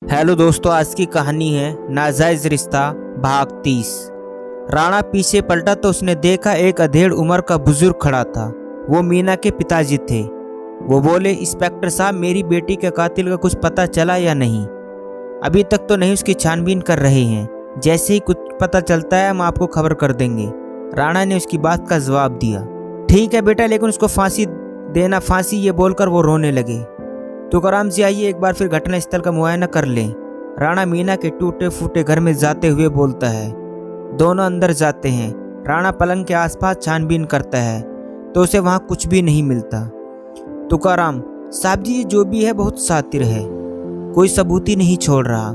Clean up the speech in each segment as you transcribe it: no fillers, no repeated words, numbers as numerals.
Hello दोस्तों, आज की कहानी है नाजायज रिश्ता भाग 30। राणा पीछे पलटा तो उसने देखा एक अधेड़ उम्र का बुजुर्ग खड़ा था। वो मीना के पिताजी थे। वो बोले, इंस्पेक्टर साहब, मेरी बेटी के कातिल का कुछ पता चला या नहीं? अभी तक तो नहीं, उसकी छानबीन कर रहे हैं। जैसे ही कुछ पता चलता है हम आपको खबर कर देंगे। राणा ने उसकी बात का जवाब दिया। ठीक है बेटा, लेकिन उसको फांसी देना, फांसी, ये बोलकर वो रोने लगे। तुकाराम जी, आइए एक बार फिर घटना स्थल का मुआयना कर लें। राणा मीना के टूटे फूटे घर में जाते हुए बोलता है। दोनों अंदर जाते हैं। राणा पलंग के आसपास छानबीन करता है तो उसे वहां कुछ भी नहीं मिलता। तुकाराम साहब जी, ये जो भी है बहुत शातिर है, कोई सबूत ही नहीं छोड़ रहा।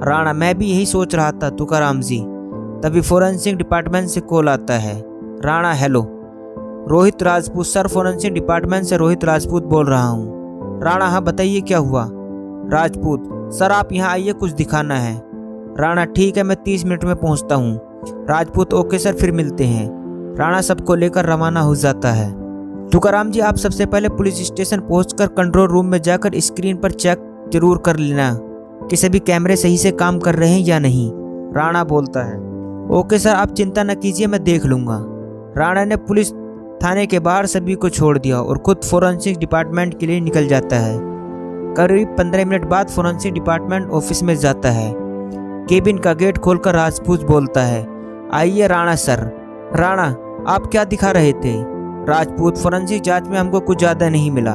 राणा, मैं भी यही सोच रहा था तुकाराम जी। तभी फोरेंसिक डिपार्टमेंट से कॉल आता है। Rana, hello, Rohit Rajput sir, forensic department से रोहित राजपूत बोल रहा हूँ। राणा, हाँ बताइए क्या हुआ? राजपूत, सर आप यहाँ आइए, कुछ दिखाना है। राणा, ठीक है, मैं 30 मिनट में पहुँचता हूँ। राजपूत, ओके सर, फिर मिलते हैं। राणा सबको लेकर रवाना हो जाता है। तुकाराम जी, आप सबसे पहले पुलिस स्टेशन पहुंचकर कंट्रोल रूम में जाकर स्क्रीन पर चेक जरूर कर लेना कि सभी कैमरे सही से काम कर रहे हैं या नहीं। राणा बोलता है, ओके सर, आप चिंता न कीजिए, मैं देख लूँगा। राणा ने पुलिस थाने के बाहर सभी को छोड़ दिया और खुद फोरेंसिक डिपार्टमेंट के लिए निकल जाता है। करीब 15 मिनट बाद फोरेंसिक डिपार्टमेंट ऑफिस में जाता है। केबिन का गेट खोलकर राजपूत बोलता है, आइए राणा सर। राणा, आप क्या दिखा रहे थे? राजपूत, फोरेंसिक जांच में हमको कुछ ज़्यादा नहीं मिला।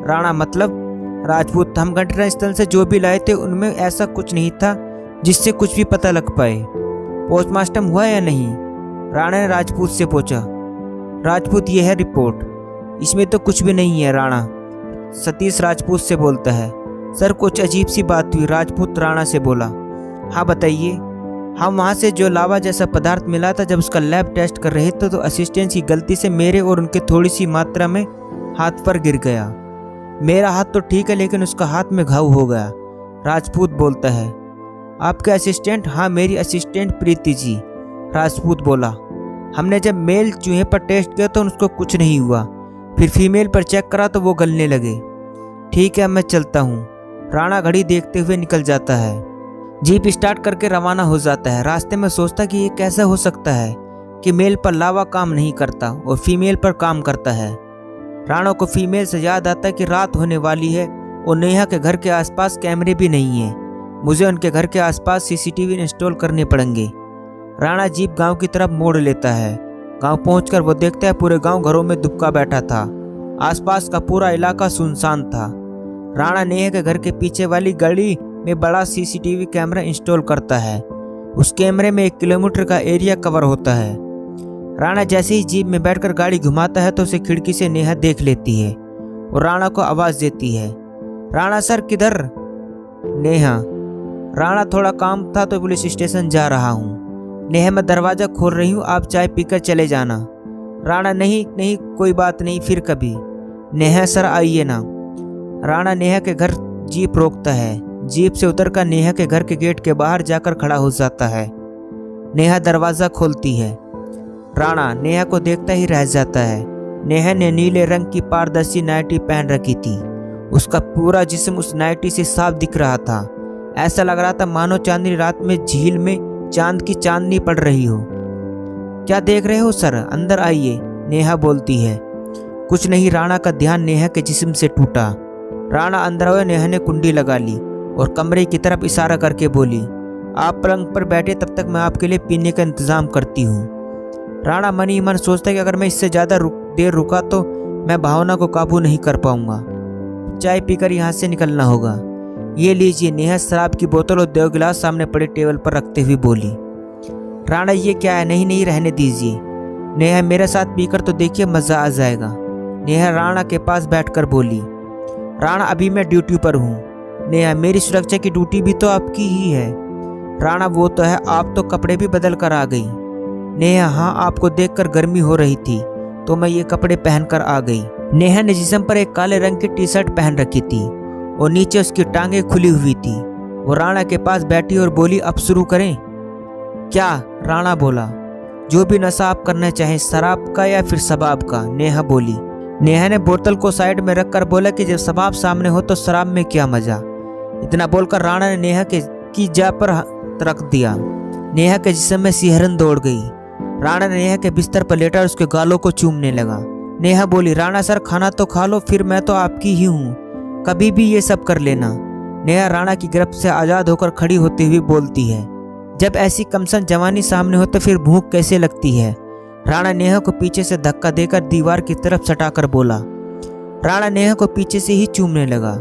राणा, मतलब? राजपूत, हम घटनास्थल से जो भी लाए थे उनमें ऐसा कुछ नहीं था जिससे कुछ भी पता लग पाए। पोस्टमार्टम हुआ या नहीं? राणा ने राजपूत से पूछा। राजपूत, ये है रिपोर्ट, इसमें तो कुछ भी नहीं है। राणा सतीश राजपूत से बोलता है, सर कुछ अजीब सी बात हुई। राजपूत राणा से बोला, हाँ बताइए। हम वहाँ से जो लावा जैसा पदार्थ मिला था, जब उसका लैब टेस्ट कर रहे थे तो असिस्टेंट की गलती से मेरे और उनके थोड़ी सी मात्रा में हाथ पर गिर गया। मेरा हाथ तो ठीक है लेकिन उसका हाथ में घाव हो गया। राजपूत बोलता है, आपके असिस्टेंट? हाँ, मेरी असिस्टेंट प्रीति जी। राजपूत बोला, हमने जब मेल चूहे पर टेस्ट किया तो उसको कुछ नहीं हुआ, फिर फीमेल पर चेक करा तो वो गलने लगे। ठीक है, मैं चलता हूँ। राणा घड़ी देखते हुए निकल जाता है। जीप स्टार्ट करके रवाना हो जाता है। रास्ते में सोचता कि ये कैसा हो सकता है कि मेल पर लावा काम नहीं करता और फीमेल पर काम करता है। राणा को फीमेल से याद आता है कि रात होने वाली है और नेहा के घर के आसपास कैमरे भी नहीं है। मुझे उनके घर के आसपास सीसीटीवी इंस्टॉल करने पड़ेंगे। राणा जीप गांव की तरफ मोड़ लेता है। गांव पहुंचकर वो देखता है पूरे गांव घरों में दुबका बैठा था। आसपास का पूरा इलाका सुनसान था। राणा नेहा के घर के पीछे वाली गली में बड़ा सीसीटीवी कैमरा इंस्टॉल करता है। उस कैमरे में 1 किलोमीटर का एरिया कवर होता है। राणा जैसे ही जीप में बैठकर गाड़ी घुमाता है तो उसे खिड़की से नेहा देख लेती है और राणा को आवाज देती है, राणा सर किधर? नेहा, राणा, थोड़ा काम था तो पुलिस स्टेशन जा रहा हूँ। नेहा, मैं दरवाज़ा खोल रही हूँ, आप चाय पीकर चले जाना। राणा, नहीं नहीं, कोई बात नहीं, फिर कभी। नेहा, सर आइए ना। राणा नेहा के घर जीप रोकता है। जीप से उतरकर नेहा के घर के गेट के बाहर जाकर खड़ा हो जाता है। नेहा दरवाज़ा खोलती है। राणा नेहा को देखता ही रह जाता है। नेहा ने नीले रंग की पारदर्शी नाइटी पहन रखी थी। उसका पूरा जिस्म उस नाइटी से साफ दिख रहा था। ऐसा लग रहा था मानो चांदनी रात में झील में चांद की चांदनी पड़ रही हो। क्या देख रहे हो सर, अंदर आइए, नेहा बोलती है। कुछ नहीं। राणा का ध्यान नेहा के जिस्म से टूटा। राणा अंदर हुए। नेहा ने कुंडी लगा ली और कमरे की तरफ इशारा करके बोली, आप पलंग पर बैठे, तब तक मैं आपके लिए पीने का इंतजाम करती हूँ। राणा मन ही मन सोचता है कि अगर मैं इससे ज़्यादा देर रुका तो मैं भावना को काबू नहीं कर पाऊंगा। चाय पीकर यहाँ से निकलना होगा। ये लीजिए। नेहा शराब की बोतल और 2 गिलास सामने पड़े टेबल पर रखते हुए बोली। राणा, ये क्या है? नहीं नहीं, रहने दीजिए। नेहा, मेरे साथ पीकर तो देखिए, मज़ा आ जाएगा। नेहा राणा के पास बैठकर बोली। राणा, अभी मैं ड्यूटी पर हूँ। नेहा, मेरी सुरक्षा की ड्यूटी भी तो आपकी ही है। राणा, वो तो है, आप तो कपड़े भी बदल कर आ गई। नेहा, हाँ, आपको देखकर गर्मी हो रही थी तो मैं ये कपड़े पहनकर आ गई। नेहा ने जिस्म पर एक काले रंग की टी शर्ट पहन रखी थी और नीचे उसकी टांगें खुली हुई थी। वो राणा के पास बैठी और बोली, अब शुरू करें? क्या? राणा बोला, जो भी नशा आप करना चाहें, शराब का या फिर शबाब का। नेहा बोली। नेहा ने बोतल को साइड में रखकर बोला कि जब शबाब सामने हो तो शराब में क्या मजा। इतना बोलकर राणा ने नेहा की जा पर रख दिया। नेहा के जिस्म में सिहरन दौड़ गई। राणा ने नेहा के बिस्तर पर लेटा और उसके गालों को चूमने लगा। नेहा बोली, राणा सर खाना तो खा लो, फिर मैं तो आपकी ही हूँ, कभी भी ये सब कर लेना। नेहा राणा की गिरफ्त से आज़ाद होकर खड़ी होती हुई बोलती है, जब ऐसी कमसन जवानी सामने हो तो फिर भूख कैसे लगती है। राणा नेहा को पीछे से धक्का देकर दीवार की तरफ सटाकर बोला। राणा नेहा को पीछे से ही चूमने लगा।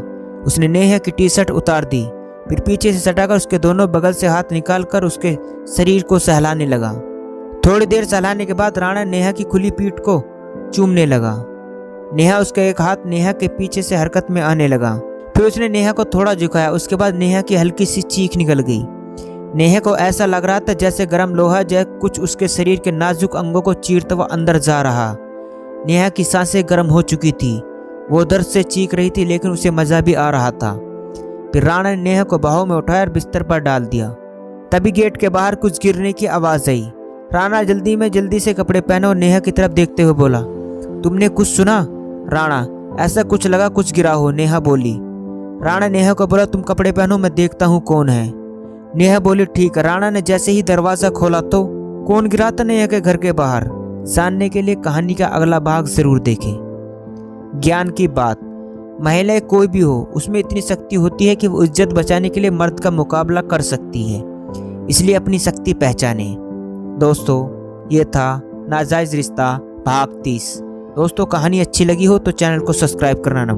उसने नेहा की टी शर्ट उतार दी, फिर पीछे से सटाकर उसके दोनों बगल से हाथ निकालकर उसके शरीर को सहलाने लगा। थोड़ी देर सहलाने के बाद राणा नेहा की खुली पीठ को चूमने लगा। नेहा उसका एक हाथ नेहा के पीछे से हरकत में आने लगा। फिर उसने नेहा को थोड़ा झुकाया। उसके बाद नेहा की हल्की सी चीख निकल गई। नेहा को ऐसा लग रहा था जैसे गर्म लोहा जैसे कुछ उसके शरीर के नाजुक अंगों को चीरता हुआ अंदर जा रहा। नेहा की सांसें गर्म हो चुकी थी। वो दर्द से चीख रही थी, लेकिन उसे मजा भी आ रहा था। फिर राणा ने नेहा को बाहों में उठाया और बिस्तर पर डाल दिया। तभी गेट के बाहर कुछ गिरने की आवाज आई। राणा जल्दी से कपड़े पहने और नेहा की तरफ देखते हुए बोला, तुमने कुछ सुना? राणा, ऐसा कुछ लगा कुछ गिरा हो, नेहा बोली। राणा नेहा को बोला, तुम कपड़े पहनो, मैं देखता हूँ कौन है। नेहा बोली, ठीक है। राणा ने जैसे ही दरवाजा खोला तो कौन गिरा था नेहा के घर के बाहर, जानने के लिए कहानी का अगला भाग जरूर देखें। ज्ञान की बात, महिलाएं कोई भी हो, उसमें इतनी शक्ति होती है कि वो इज्जत बचाने के लिए मर्द का मुकाबला कर सकती है, इसलिए अपनी शक्ति पहचाने। दोस्तों, ये था नाजायज रिश्ता भाग 30। दोस्तों, कहानी अच्छी लगी हो तो चैनल को सब्सक्राइब करना ना